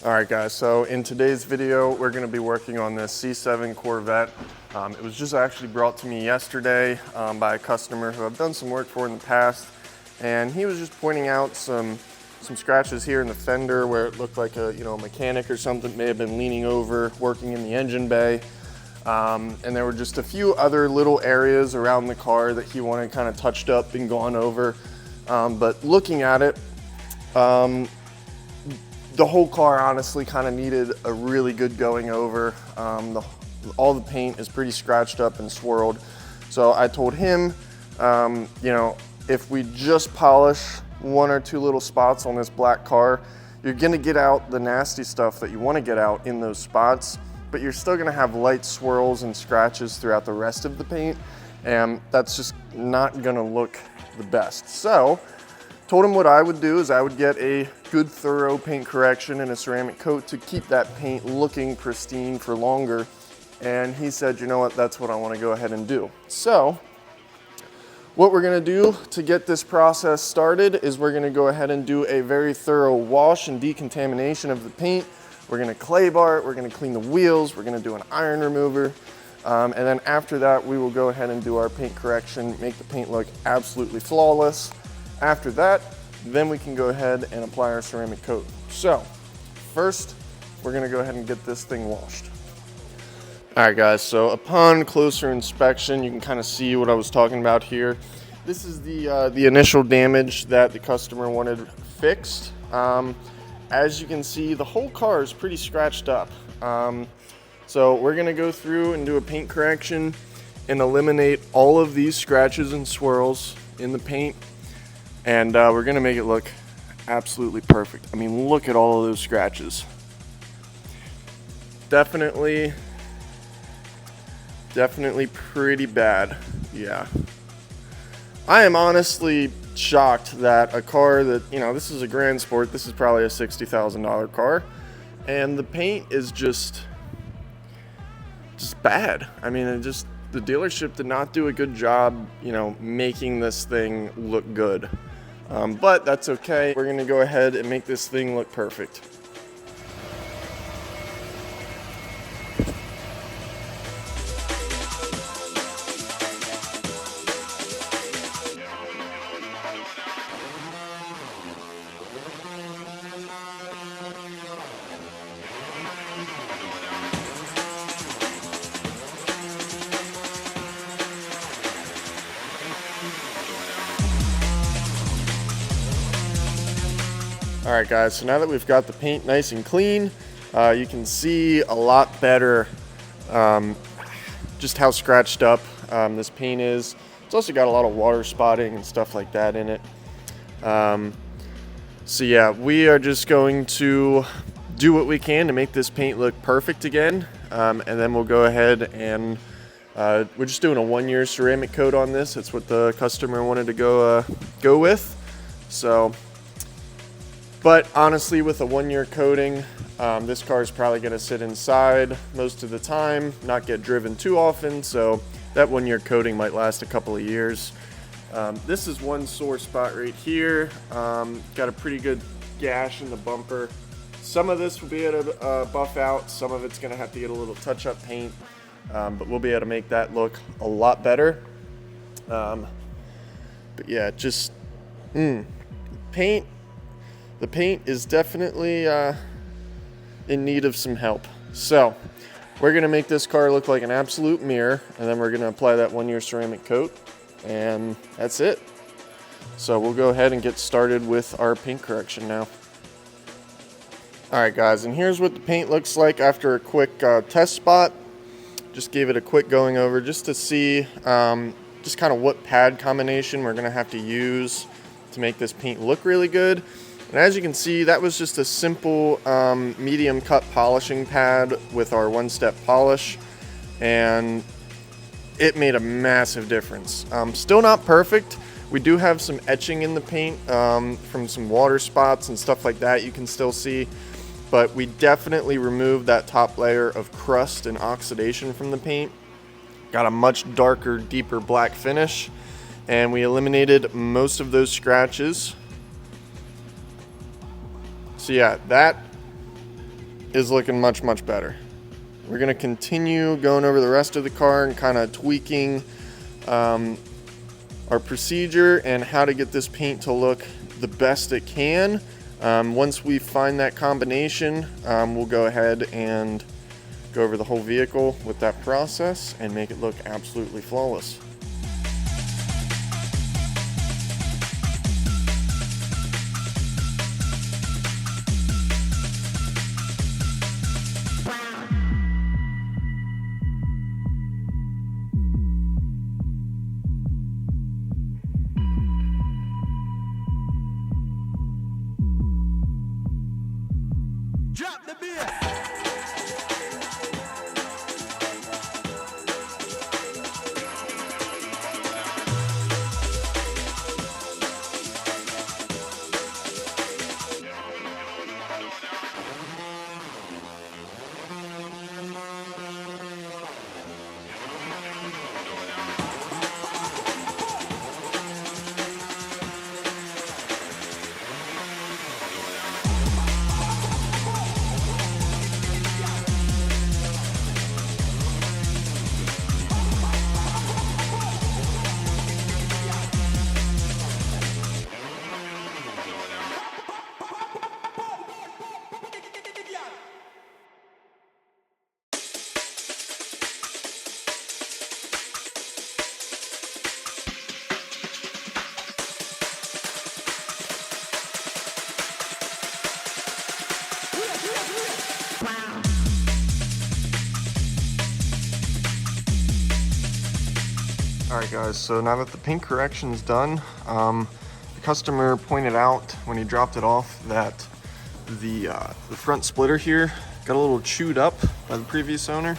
All right guys, so in today's video, we're gonna be working on this C7 Corvette. It was just actually brought to me yesterday by a customer who I've done some work for in the past. And he was just pointing out some scratches here in the fender where it looked like a mechanic or something may have been leaning over, working in the engine bay. And there were just a few other little areas around the car that he wanted kind of touched up and gone over. But looking at it, the whole car honestly kind of needed a really good going over. All the paint is pretty scratched up and swirled. So I told him, if we just polish one or two little spots on this black car, you're gonna get out the nasty stuff that you wanna get out in those spots, but you're still gonna have light swirls and scratches throughout the rest of the paint, and that's just not gonna look the best. So told him what I would do is I would get a good thorough paint correction and a ceramic coat to keep that paint looking pristine for longer. And he said, you know what, that's what I want to go ahead and do. So what we're going to do to get this process started is we're going to go ahead and do a very thorough wash and decontamination of the paint. We're going to clay bar it, we're going to clean the wheels, we're going to do an iron remover. And then after that, we will go ahead and do our paint correction, make the paint look absolutely flawless. After that, then we can go ahead and apply our ceramic coat. So first, we're gonna go ahead and get this thing washed. All right guys, so upon closer inspection, you can kind of see what I was talking about here. This is the initial damage that the customer wanted fixed. As you can see, the whole car is pretty scratched up. So we're gonna go through and do a paint correction and eliminate all of these scratches and swirls in the paint. And we're gonna make it look absolutely perfect. I mean, look at all of those scratches. Definitely pretty bad, yeah. I am honestly shocked that a car that, this is a Grand Sport, this is probably a $60,000 car, and the paint is just bad. I mean, the dealership did not do a good job, making this thing look good. But that's okay. We're gonna go ahead and make this thing look perfect. All right guys, so now that we've got the paint nice and clean, you can see a lot better just how scratched up this paint is. It's also got a lot of water spotting and stuff like that in it. So yeah, we are just going to do what we can to make this paint look perfect again. And then we'll go ahead and we're just doing a 1-year ceramic coat on this. It's what the customer wanted to go with. So, but honestly, with a 1-year coating, this car is probably going to sit inside most of the time, not get driven too often, so that 1-year coating might last a couple of years. This is one sore spot right here. Got a pretty good gash in the bumper. Some of this will be able to buff out, some of it's going to have to get a little touch-up paint, but we'll be able to make that look a lot better. But yeah, just paint. The paint is definitely in need of some help. So we're gonna make this car look like an absolute mirror, and then we're gonna apply that 1-year ceramic coat, and that's it. So we'll go ahead and get started with our paint correction now. All right guys, and here's what the paint looks like after a quick test spot. Just gave it a quick going over just to see just kind of what pad combination we're gonna have to use to make this paint look really good. And as you can see, that was just a simple medium cut polishing pad with our 1-step polish, and it made a massive difference. Still not perfect. We do have some etching in the paint from some water spots and stuff like that you can still see, but we definitely removed that top layer of crust and oxidation from the paint. Got a much darker, deeper black finish, and we eliminated most of those scratches. So yeah, that is looking much, much better. We're gonna continue going over the rest of the car and kind of tweaking our procedure and how to get this paint to look the best it can. Once we find that combination, we'll go ahead and go over the whole vehicle with that process and make it look absolutely flawless. Drop the beat. All right guys, so now that the paint correction is done, the customer pointed out when he dropped it off that the front splitter here got a little chewed up by the previous owner.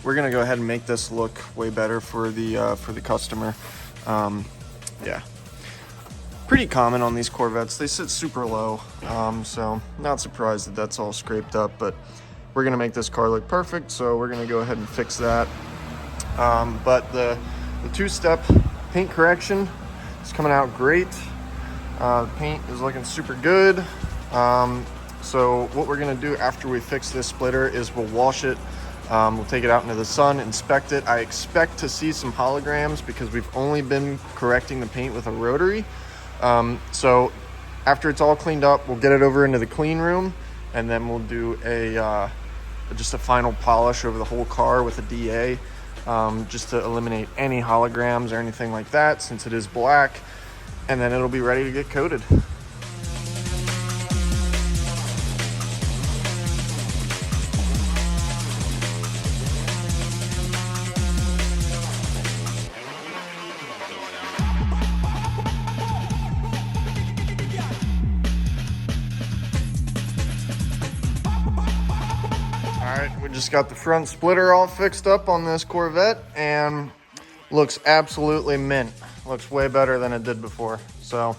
We're gonna go ahead and make this look way better for the customer. Yeah, pretty common on these Corvettes. They sit super low, so not surprised that that's all scraped up, but we're gonna make this car look perfect, so we're gonna go ahead and fix that. But the two-step paint correction is coming out great. The paint is looking super good. So what we're gonna do after we fix this splitter is we'll wash it. We'll take it out into the sun, inspect it. I expect to see some holograms because we've only been correcting the paint with a rotary. So after it's all cleaned up, we'll get it over into the clean room, and then we'll do just a final polish over the whole car with a DA. Just to eliminate any holograms or anything like that, since it is black, and then it'll be ready to get coated. Alright, we just got the front splitter all fixed up on this Corvette and looks absolutely mint. Looks way better than it did before. So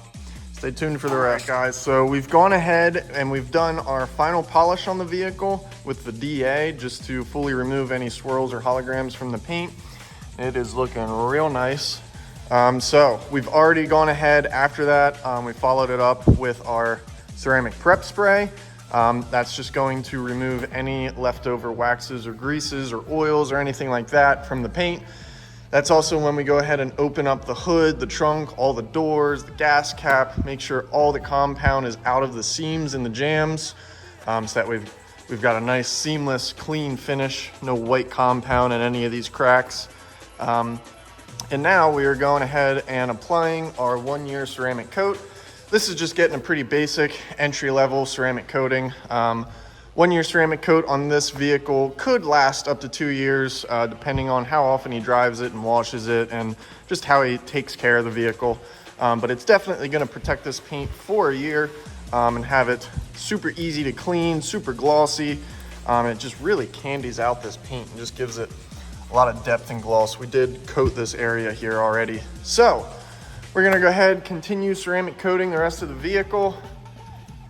stay tuned for the rest, guys. So we've gone ahead and we've done our final polish on the vehicle with the DA just to fully remove any swirls or holograms from the paint. It is looking real nice. So we've already gone ahead after that. We followed it up with our ceramic prep spray. That's just going to remove any leftover waxes or greases or oils or anything like that from the paint. That's also when we go ahead and open up the hood, the trunk, all the doors, the gas cap, make sure all the compound is out of the seams and the jams, so that we've got a nice seamless, clean finish, no white compound in any of these cracks. And now we are going ahead and applying our 1-year ceramic coat. This is just getting a pretty basic entry-level ceramic coating. 1-year ceramic coat on this vehicle could last up to 2 years, depending on how often he drives it and washes it and just how he takes care of the vehicle. But it's definitely gonna protect this paint for a year and have it super easy to clean, super glossy. It just really candies out this paint and just gives it a lot of depth and gloss. We did coat this area here already. So we're gonna go ahead, continue ceramic coating the rest of the vehicle,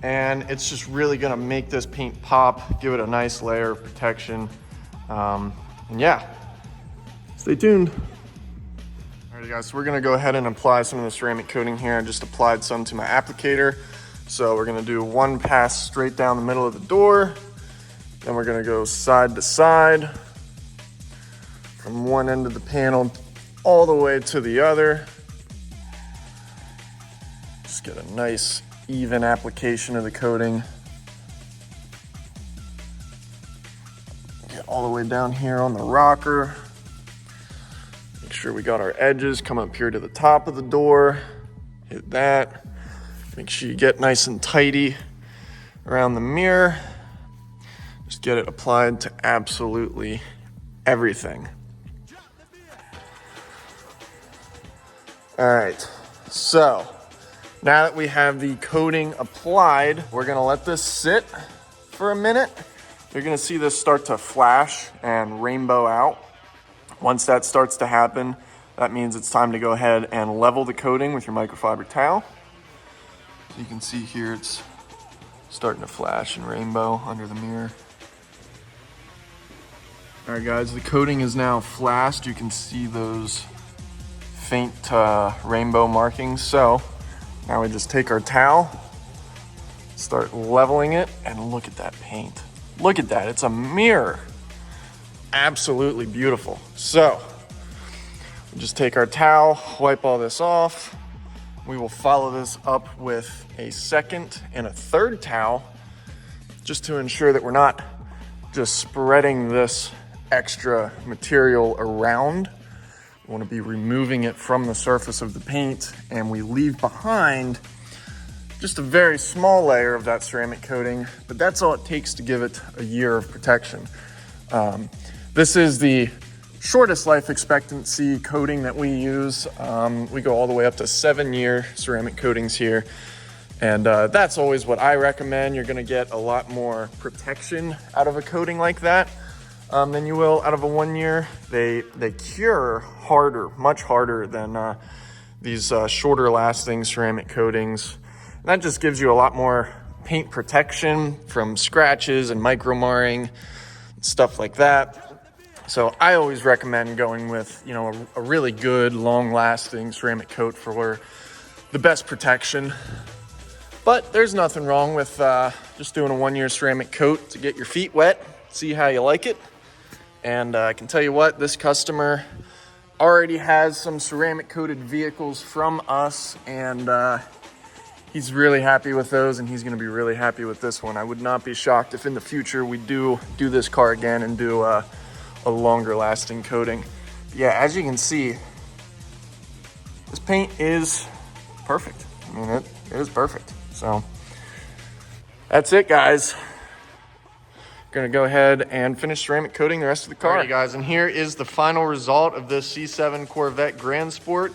and it's just really gonna make this paint pop, give it a nice layer of protection. And yeah, stay tuned. All right guys, so we're gonna go ahead and apply some of the ceramic coating here. I just applied some to my applicator. So we're gonna do one pass straight down the middle of the door, Then we're gonna go side to side from one end of the panel all the way to the other. Just get a nice even application of the coating. Get all the way down here on the rocker. Make sure we got our edges, come up here to the top of the door, hit that. Make sure you get nice and tidy around the mirror. Just get it applied to absolutely everything. All right, so now that we have the coating applied, we're gonna let this sit for a minute. You're gonna see this start to flash and rainbow out. Once that starts to happen, that means it's time to go ahead and level the coating with your microfiber towel. So you can see here it's starting to flash and rainbow under the mirror. All right guys, the coating is now flashed. You can see those faint rainbow markings. So now we just take our towel, start leveling it, and look at that paint. Look at that, it's a mirror. Absolutely beautiful. So we just take our towel, wipe all this off. We will follow this up with a second and a third towel just to ensure that we're not just spreading this extra material around. We want to be removing it from the surface of the paint, and we leave behind just a very small layer of that ceramic coating, but that's all it takes to give it a year of protection. This is the shortest life expectancy coating that we use. We go all the way up to 7-year ceramic coatings here. And that's always what I recommend. You're gonna get a lot more protection out of a coating like that than you will out of a 1-year. They cure harder, much harder than these shorter lasting ceramic coatings. And that just gives you a lot more paint protection from scratches and micro marring, stuff like that. So I always recommend going with, you know, a really good, long-lasting ceramic coat for the best protection. But there's nothing wrong with just doing a 1-year ceramic coat to get your feet wet, see how you like it. And I can tell you what, this customer already has some ceramic coated vehicles from us, and he's really happy with those, and he's gonna be really happy with this one. I would not be shocked if in the future we do this car again and do a longer lasting coating. Yeah, as you can see, this paint is perfect. I mean, it is perfect. So that's it, guys. Gonna go ahead and finish ceramic coating the rest of the car. Alrighty, guys, and here is the final result of this C7 Corvette Grand Sport.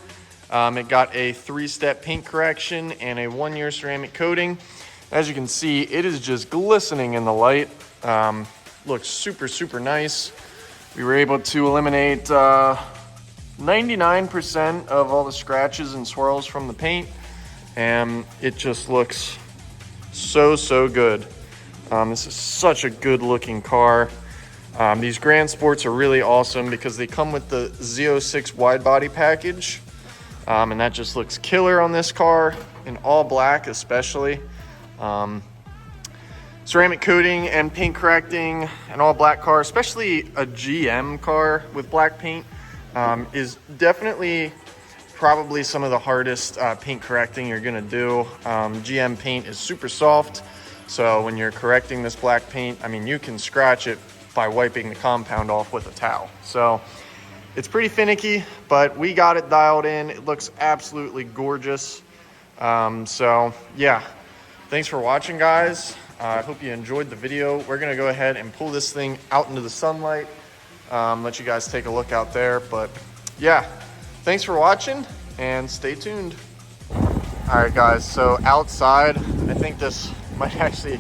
It got a 3-step paint correction and a 1-year ceramic coating. As you can see, it is just glistening in the light. Looks super, super nice. We were able to eliminate 99% of all the scratches and swirls from the paint, and it just looks so, so good. This is such a good looking car. These Grand Sports are really awesome because they come with the Z06 wide body package, and that just looks killer on this car, in all black especially. Ceramic coating and paint correcting an all black car, especially a GM car with black paint, is definitely probably some of the hardest paint correcting you're gonna do. GM paint is super soft, so when you're correcting this black paint, I mean, you can scratch it by wiping the compound off with a towel. So it's pretty finicky, but we got it dialed in. It looks absolutely gorgeous. So yeah, thanks for watching, guys. I hope you enjoyed the video. We're gonna go ahead and pull this thing out into the sunlight, let you guys take a look out there. But yeah, thanks for watching and stay tuned. All right, guys, so outside, I think this might actually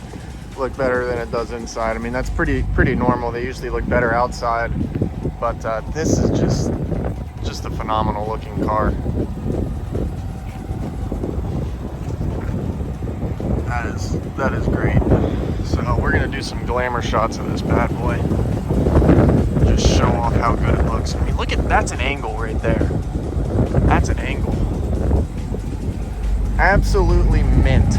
look better than it does inside. I mean, that's pretty normal. They usually look better outside, but this is just a phenomenal looking car. That is great. So we're gonna do some glamour shots of this bad boy. Just show off how good it looks. I mean, look at, that's an angle right there. That's an angle. Absolutely mint.